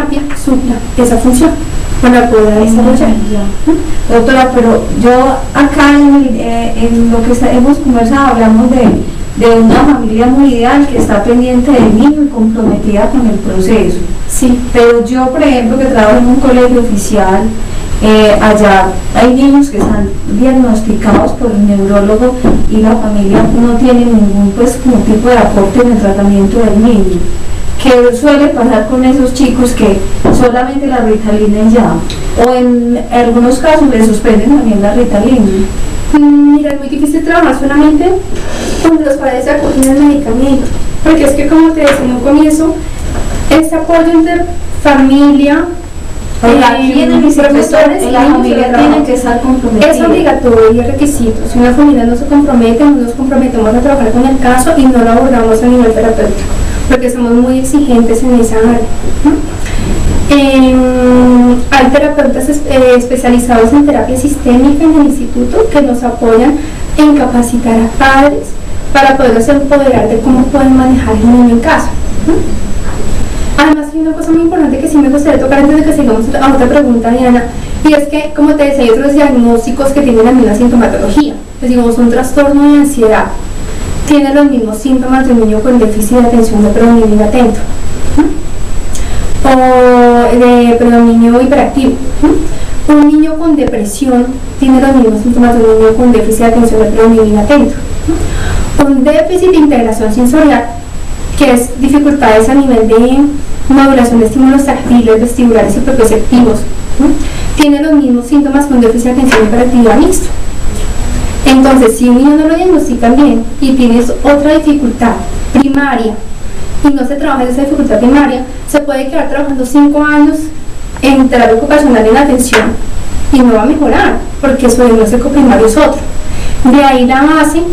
terapia supla esa función para poder desarrollar. Doctora, pero yo acá en lo que hemos conversado hablamos de una familia muy ideal que está pendiente del niño y comprometida con el proceso. Sí. Pero yo, por ejemplo, que trabajo en un colegio oficial, allá hay niños que están diagnosticados por el neurólogo y la familia no tiene ningún como tipo de aporte en el tratamiento del niño. ¿Qué suele pasar con esos chicos que solamente la Ritalina y ya? O en algunos casos les suspenden también la Ritalina. Mira, es muy difícil trabajar solamente cuando los padres se acogen al medicamento, porque es que, como te decía en un comienzo, ese apoyo entre familia, profesores, la familia tiene que estar comprometida. Es obligatorio y es requisito. Si una familia no se compromete, no nos comprometemos a trabajar con el caso y no lo abordamos a nivel terapéutico, porque somos muy exigentes en esa área. Hay terapeutas especializados en terapia sistémica en el instituto que nos apoyan en capacitar a padres para poderlos empoderar de cómo pueden manejar el niño en casa. Además, hay una cosa muy importante que sí me gustaría tocar antes de que sigamos a otra pregunta, Diana, y es que, como te decía, hay otros diagnósticos que tienen la misma sintomatología. Pues digamos, un trastorno de ansiedad tiene los mismos síntomas de un niño con déficit de atención de predominio inatento, o de predominio hiperactivo. Un niño con depresión tiene los mismos síntomas de un niño con déficit de atención de predominio inatento. Un déficit de integración sensorial, que es dificultades a nivel de modulación de estímulos táctiles, vestibulares y propioceptivos, tiene los mismos síntomas que un déficit de atención hiperactividad mixto. Entonces, si un niño no lo diagnostican bien y tienes otra dificultad primaria y no se trabaja en esa dificultad primaria, se puede quedar trabajando 5 años en terapia ocupacional en atención y no va a mejorar porque su diagnóstico primario es otro. De ahí la base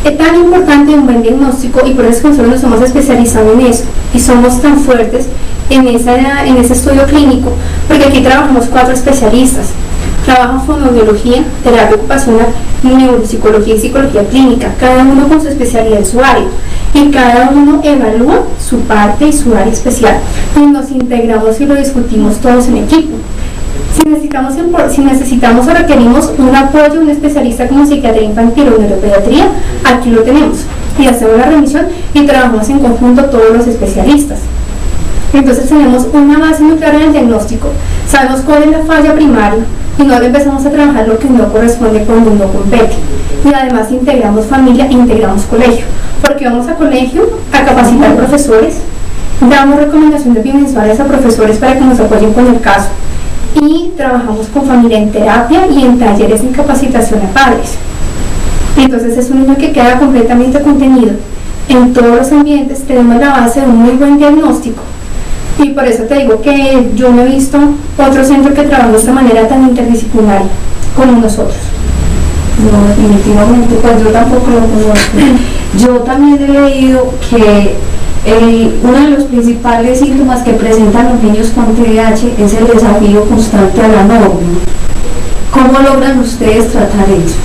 es tan importante de un buen diagnóstico, y por eso nosotros nos hemos especializado en eso y somos tan fuertes en ese estudio clínico, porque aquí trabajamos 4 especialistas. Trabajan fonoaudiología, terapia ocupacional, neuropsicología y psicología clínica, cada uno con su especialidad en su área, y cada uno evalúa su parte y su área especial, y nos integramos y lo discutimos todos en equipo. Si necesitamos o requerimos un apoyo, un especialista como psiquiatría infantil o neuropediatría, aquí lo tenemos, y hacemos la remisión y trabajamos en conjunto todos los especialistas. Entonces tenemos una base muy clara en el diagnóstico, sabemos cuál es la falla primaria y no empezamos a trabajar lo que no corresponde cuando no compete. Y además integramos familia e integramos colegio, porque vamos a colegio a capacitar profesores, damos recomendaciones bimensuales a profesores para que nos apoyen con el caso, y trabajamos con familia en terapia y en talleres en capacitación a padres. Entonces es un niño que queda completamente contenido en todos los ambientes. Tenemos la base de un muy buen diagnóstico, y por eso te digo que yo no he visto otro centro que trabaje de esta manera tan interdisciplinaria como nosotros. No, definitivamente, pues yo tampoco lo conozco. Yo también he leído que uno de los principales síntomas que presentan los niños con TDAH es el desafío constante a la norma. ¿Cómo logran ustedes tratar eso?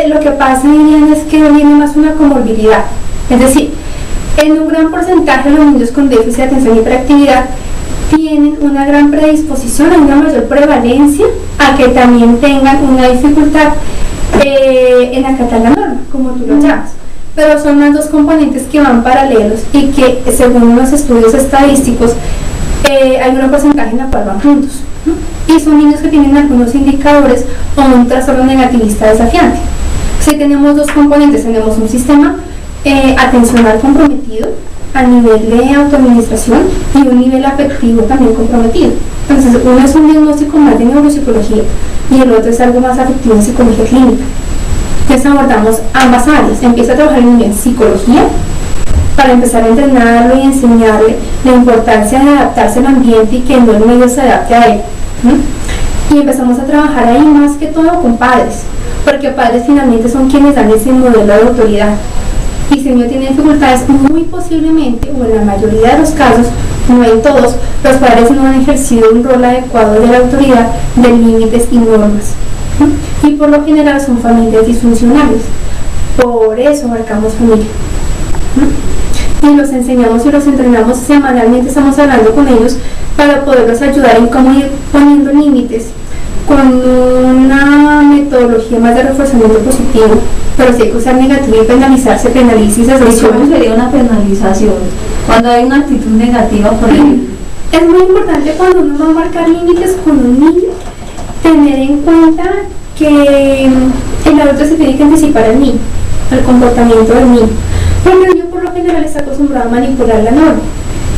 Lo que pasa, Liliana, es que viene más una comorbilidad. Es decir, en un gran porcentaje los niños con déficit de atención y hiperactividad tienen una gran predisposición, a una mayor prevalencia a que también tengan una dificultad en acatar la norma, como tú lo llamas. Pero son más 2 componentes que van paralelos y que, según los estudios estadísticos, hay un porcentaje en la cual van juntos, y son niños que tienen algunos indicadores o un trastorno negativista desafiante. Si tenemos 2 componentes, tenemos un sistema atencional comprometido a nivel de autoadministración y un nivel afectivo también comprometido. Entonces, uno es un diagnóstico más de neuropsicología y el otro es algo más afectivo en psicología clínica. Entonces abordamos ambas áreas. Empieza a trabajar el niño en psicología para empezar a entrenarlo y enseñarle la importancia de adaptarse al ambiente y que no el medio se adapte a él. Y empezamos a trabajar ahí más que todo con padres, porque padres finalmente son quienes dan ese modelo de autoridad. Y si el niño tiene dificultades, muy posiblemente, o en la mayoría de los casos, no en todos, los padres no han ejercido un rol adecuado de la autoridad, de límites y normas. Y por lo general son familias disfuncionales. Por eso marcamos familia. y los enseñamos y los entrenamos semanalmente, estamos hablando con ellos para poderlos ayudar en cómo ir poniendo límites con una metodología más de reforzamiento positivo, pero si hay que usar negativo y penalizarse, penaliza y se ¿Cómo sería una penalización cuando hay una actitud negativa por ejemplo? Es muy importante cuando uno va a marcar límites con un niño, tener en cuenta que el adulto se tiene que anticipar al niño, al comportamiento del niño, porque el niño por lo general está acostumbrado a manipular la norma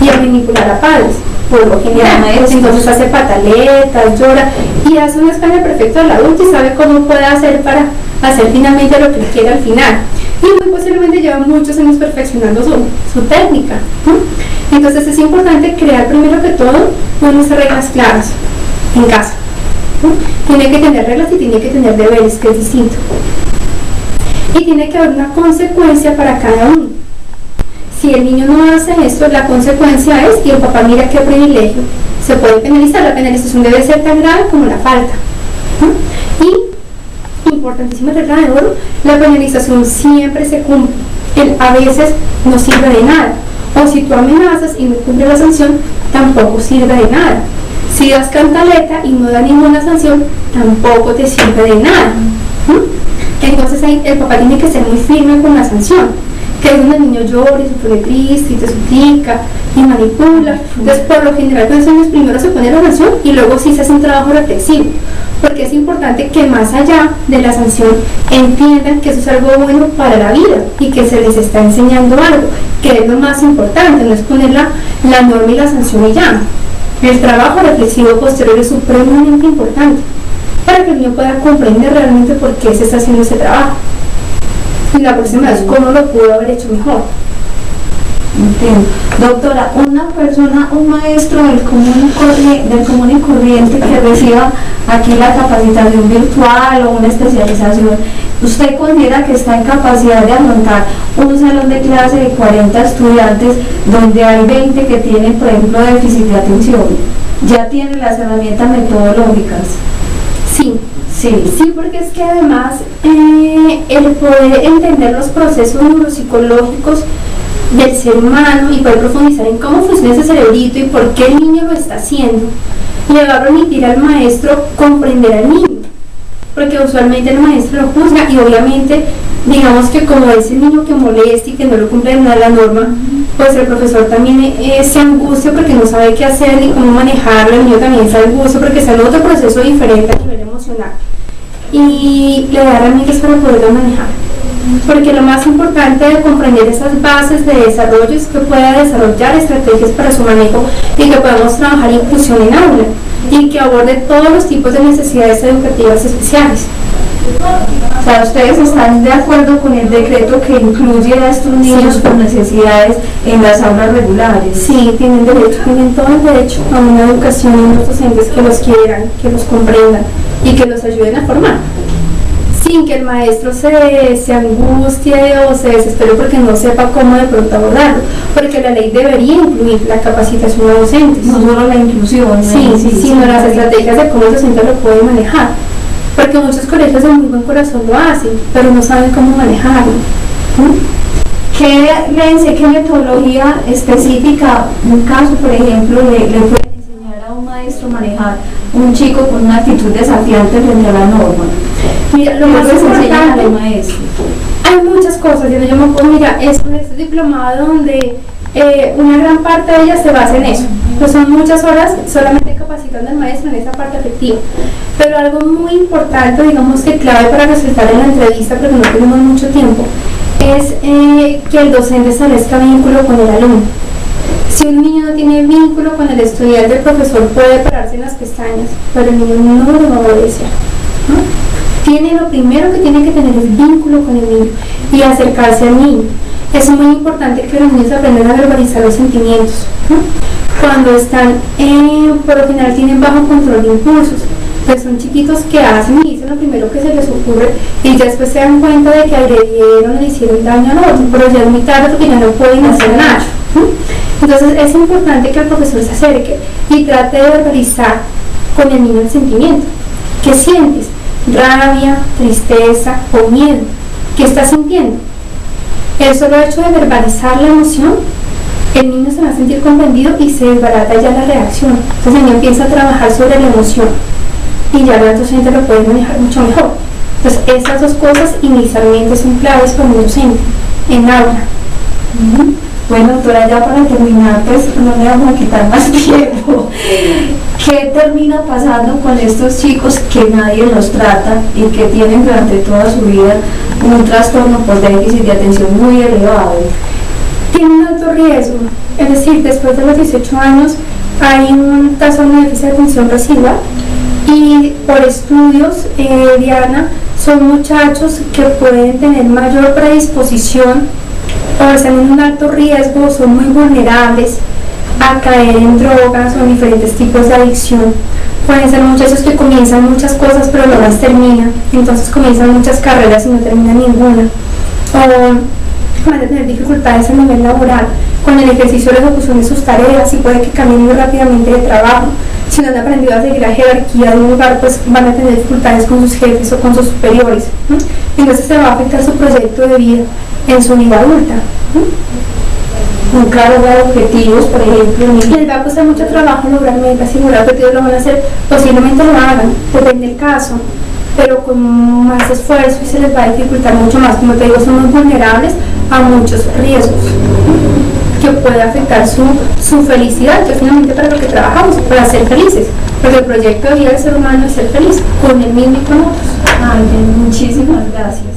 y a manipular a padres, por lo general, entonces hace pataletas, llora y hace una escala perfecta del adulto y sabe cómo puede hacer para hacer finalmente lo que quiere al final, y muy posiblemente lleva muchos años perfeccionando su técnica. Entonces es importante crear primero que todo unas reglas claras en casa. Tiene que tener reglas y tiene que tener deberes, que es distinto, y tiene que haber una consecuencia para cada uno. Si el niño no hace esto, la consecuencia es, y el papá mira qué privilegio, se puede penalizar. La penalización debe ser tan grave como la falta. Y importantísima regla de oro, la penalización siempre se cumple. A veces no sirve de nada, o si tú amenazas y no cumple la sanción, tampoco sirve de nada. Si das cantaleta y no da ninguna sanción, tampoco te sirve de nada. Entonces ahí el papá tiene que ser muy firme con la sanción, que es donde el niño llora y se pone triste y te suplica y manipula. Entonces por lo general con esos niños primero se pone la sanción y luego sí se hace un trabajo reflexivo, porque es importante que más allá de la sanción entiendan que eso es algo bueno para la vida y que se les está enseñando algo, que es lo más importante, no es poner la norma y la sanción y ya. El trabajo reflexivo posterior es supremamente importante para que el niño pueda comprender realmente por qué se está haciendo ese trabajo y la próxima vez cómo lo pudo haber hecho mejor. Entiendo. Doctora, una persona, un maestro del común y corriente que reciba aquí la capacitación virtual o una especialización, ¿usted considera que está en capacidad de afrontar un salón de clase de 40 estudiantes donde hay 20 que tienen, por ejemplo, déficit de atención? ¿Ya tiene las herramientas metodológicas? Sí, porque es que además el poder entender los procesos neuropsicológicos del ser humano y poder profundizar en cómo funciona ese cerebrito y por qué el niño lo está haciendo, le va a permitir al maestro comprender al niño, porque usualmente el maestro lo juzga y obviamente digamos que como es el niño que molesta y que no lo cumple nada la norma, pues el profesor también se angustia porque no sabe qué hacer ni cómo manejarlo, el niño también se angustia porque está en otro proceso diferente a nivel emocional y le da herramientas para poderlo manejar, porque lo más importante de comprender esas bases de desarrollo es que pueda desarrollar estrategias para su manejo y que podamos trabajar inclusión en aula y que aborde todos los tipos de necesidades educativas especiales. O sea, ¿ustedes están de acuerdo con el decreto que incluye a estos niños con necesidades en las aulas regulares? Sí, tienen derecho, tienen todo el derecho a una educación y unos docentes que los quieran, que los comprendan y que los ayuden a formar, sin que el maestro se angustie o se desespere porque no sepa cómo de pronto abordarlo, porque la ley debería incluir la capacitación a docentes. No solo la inclusión, sino las estrategias de cómo el docente lo puede manejar, porque muchos colegios de muy buen corazón lo hacen, pero no saben cómo manejarlo. ¿Qué metodología específica, un caso por ejemplo, le pueden enseñar a un maestro a manejar un chico con una actitud desafiante frente a la norma? Mira, lo más importante, a los maestros. Hay muchas cosas, yo me puedo, mira, es un diplomado donde una gran parte de ellas se basa en eso, pues son muchas horas solamente capacitando al maestro en esa parte afectiva, pero algo muy importante, digamos que clave para resaltar en la entrevista, porque no tenemos mucho tiempo, es que el docente establezca vínculo con el alumno. Si un niño no tiene vínculo con el estudiante, el profesor puede pararse en las pestañas, pero el niño no lo va a obedecer, ¿no? Lo primero que tiene que tener es vínculo con el niño y acercarse al niño. Es muy importante que los niños aprendan a verbalizar los sentimientos, ¿no? Cuando están, por lo general tienen bajo control de impulsos, pues son chiquitos que hacen y dicen lo primero que se les ocurre y ya después se dan cuenta de que agredieron o le hicieron daño al otro, pero ya es muy tarde porque ya no pueden hacer nada, ¿no? Entonces es importante que el profesor se acerque y trate de verbalizar con el niño el sentimiento. ¿Qué sientes? Rabia, tristeza o miedo. ¿Qué estás sintiendo? El solo hecho de verbalizar la emoción el niño se va a sentir comprendido y se desbarata ya la reacción. Entonces el niño empieza a trabajar sobre la emoción y ya el docente lo puede manejar mucho mejor. Entonces esas dos cosas inicialmente son claves para un docente en aula. Bueno, doctora, ya para terminar, pues no le vamos a quitar más tiempo. ¿Qué termina pasando con estos chicos que nadie los trata y que tienen durante toda su vida un trastorno por déficit de atención muy elevado? Tiene un alto riesgo, es decir, después de los 18 años hay un trastorno de déficit de atención residual y por estudios, Diana, son muchachos que pueden tener mayor predisposición o están en un alto riesgo, son muy vulnerables a caer en drogas o en diferentes tipos de adicción. Pueden ser muchachos que comienzan muchas cosas pero no las terminan, entonces comienzan muchas carreras y no terminan ninguna. O van a tener dificultades a nivel laboral con el ejercicio de la ejecución de sus tareas y puede que cambien muy rápidamente de trabajo. Si no han aprendido a seguir la jerarquía de un lugar, pues van a tener dificultades con sus jefes o con sus superiores. Entonces se va a afectar su proyecto de vida en su vida adulta. Un claro de objetivos, por ejemplo. Les va a costar mucho trabajo lograr metas y lograr objetivos, lo van a hacer, posiblemente lo hagan, depende del caso, pero con más esfuerzo y se les va a dificultar mucho más. Como te digo, son muy vulnerables a muchos riesgos que puede afectar su felicidad, que finalmente para lo que trabajamos, para ser felices, porque el proyecto de vida del ser humano es ser feliz, con él mismo y con otros. Ay, muchísimas gracias.